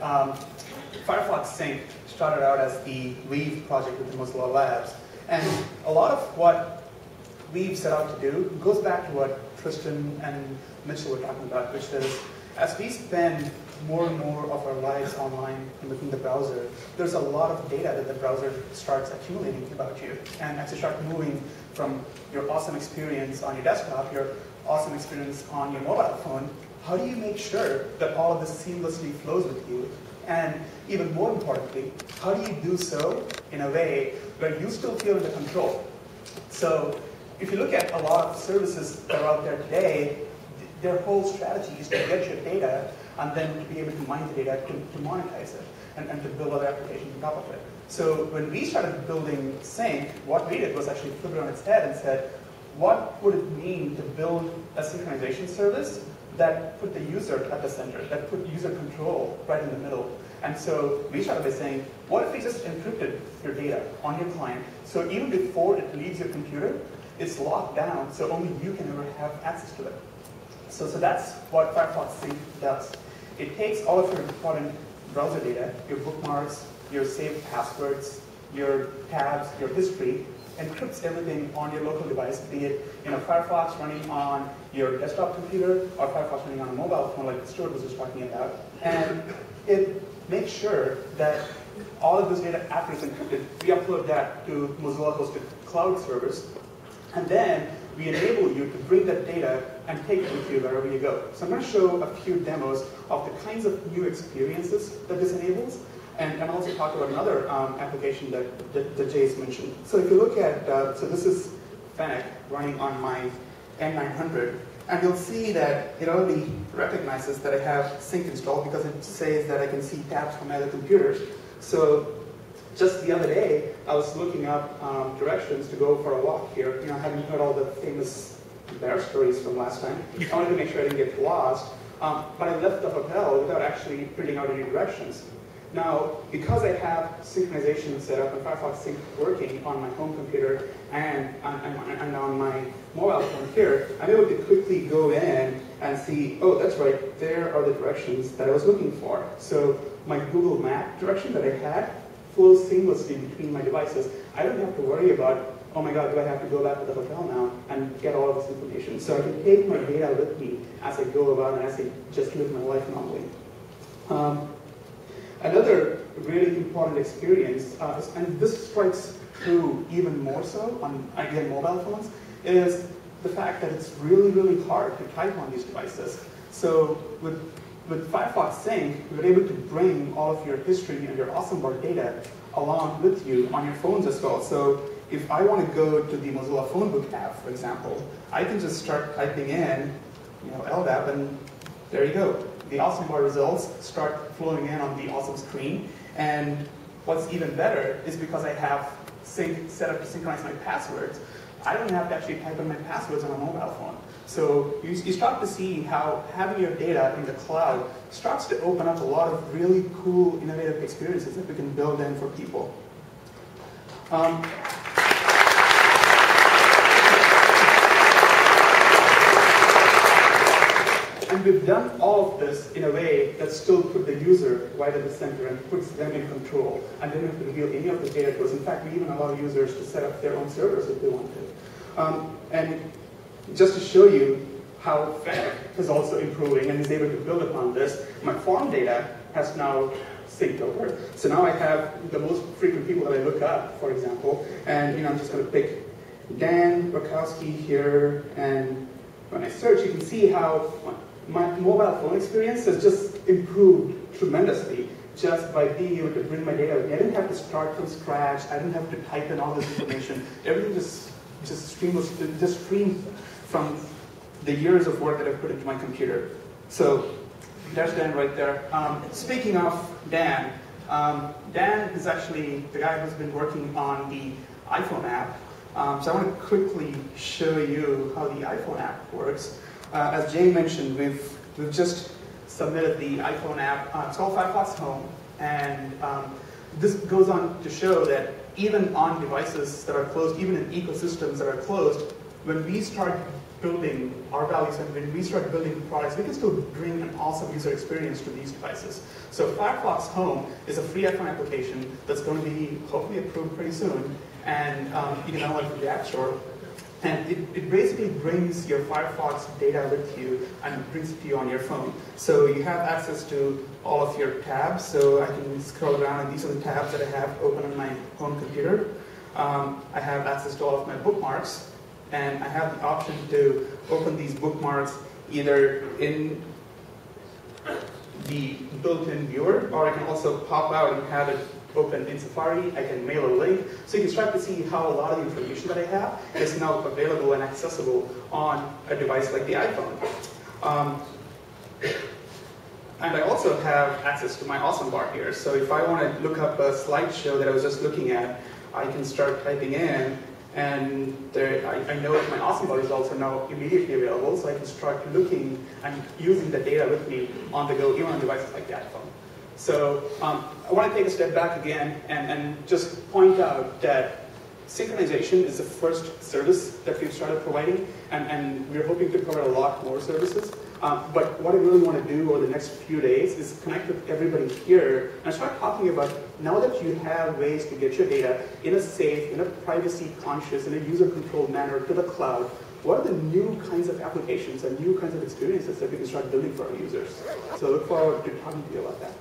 Firefox Sync started out as the Weave project within Mozilla Labs. And a lot of what Weave set out to do goes back to what Tristan and Mitchell were talking about, which is as we spend more and more of our lives online and within the browser, there's a lot of data that the browser starts accumulating about you. And as you start moving from your awesome experience on your desktop, your awesome experience on your mobile phone, how do you make sure that all of this seamlessly flows with you? And even more importantly, how do you do so in a way where you still feel in the control? So if you look at a lot of services that are out there today, their whole strategy is to get your data and then to be able to mine the data to monetize it and to build other applications on top of it. So when we started building Sync, what we did was actually flip it on its head and said, what would it mean to build a synchronization service that put the user at the center, that put user control right in the middle? And so we started by saying, what if we just encrypted your data on your client, so even before it leaves your computer, it's locked down, so only you can ever have access to it. So that's what Firefox Sync does. It takes all of your important browser data, your bookmarks, your saved passwords, your tabs, your history, encrypts everything on your local device, be it Firefox running on your desktop computer or Firefox running on a mobile phone like Stuart was just talking about. And it makes sure that all of this data, after it's encrypted, we upload that to Mozilla-hosted cloud servers. And then we enable you to bring that data and take it with you wherever you go. So I'm going to show a few demos of the kinds of new experiences that this enables, and also talk about another application that Jay's mentioned. So if you look at, so this is Fennec running on my N900, and you'll see that it already recognizes that I have Sync installed because it says that I can see tabs from my other computers. So just the other day, I was looking up directions to go for a walk here. Having heard all the famous bear stories from last time, I wanted to make sure I didn't get lost. But I left the hotel without actually printing out any directions. Now, because I have synchronization set up and Firefox Sync working on my home computer and on my mobile phone here, I'm able to quickly go in and see, oh, that's right, there are the directions that I was looking for. So my Google Map direction that I had flows seamlessly between my devices. I don't have to worry about, oh my God, do I have to go back to the hotel now and get all of this information? So I can take my data with me as I go about and as I just live my life normally. Another really important experience, and this strikes true even more so on, again, mobile phones, is the fact that it's really, really hard to type on these devices. So with Firefox Sync, you're able to bring all of your history and your awesome bar data along with you on your phones as well. So if I want to go to the Mozilla Phonebook app, for example, I can just start typing in, LDAP, and there you go. The awesome bar results start flowing in on the awesome screen. And what's even better is because I have Sync set up to synchronize my passwords, I don't have to actually type in my passwords on a mobile phone. So you start to see how having your data in the cloud starts to open up a lot of really cool, innovative experiences that we can build in for people. And we've done all of this in a way that still put the user right at the center and puts them in control and didn't have to reveal any of the data to us. In fact, we even allow users to set up their own servers if they want to. And just to show you how Fennec is also improving and is able to build upon this, my farm data has now synced over. So now I have the most frequent people that I look up, for example, and I'm just going to pick Dan Rakowski here, and when I search, you can see how my mobile phone experience has just improved tremendously just by being able to bring my data with me. I didn't have to start from scratch. I didn't have to type in all this information. Everything just streams from the years of work that I've put into my computer. So there's Dan right there. Speaking of Dan, Dan is actually the guy who's been working on the iPhone app. So I want to quickly show you how the iPhone app works. As Jay mentioned, we've just submitted the iPhone app. It's called Firefox Home, and this goes on to show that even on devices that are closed, even in ecosystems that are closed, when we start building our values and when we start building products, we can still bring an awesome user experience to these devices. So Firefox Home is a free iPhone application that's going to be hopefully approved pretty soon, and you can download it from the App Store. And it basically brings your Firefox data with you and brings it to you on your phone. So you have access to all of your tabs. So I can scroll around, and these are the tabs that I have open on my home computer. I have access to all of my bookmarks, and I have the option to open these bookmarks either in the built-in viewer, or I can also pop out and have it open in Safari. I can mail a link. So you can start to see how a lot of the information that I have is now available and accessible on a device like the iPhone. And I also have access to my awesome bar here. So if I want to look up a slideshow that I was just looking at, I can start typing in, and I know that my awesome bar results are now immediately available, so I can start looking and using the data with me on the go, even on devices like the iPhone. So I want to take a step back again and just point out that synchronization is the first service that we've started providing, and we're hoping to cover a lot more services. But what I really want to do over the next few days is connect with everybody here and start talking about, now that you have ways to get your data in a safe, in a privacy-conscious, in a user-controlled manner to the cloud, what are the new kinds of applications and new kinds of experiences that we can start building for our users? So I look forward to talking to you about that.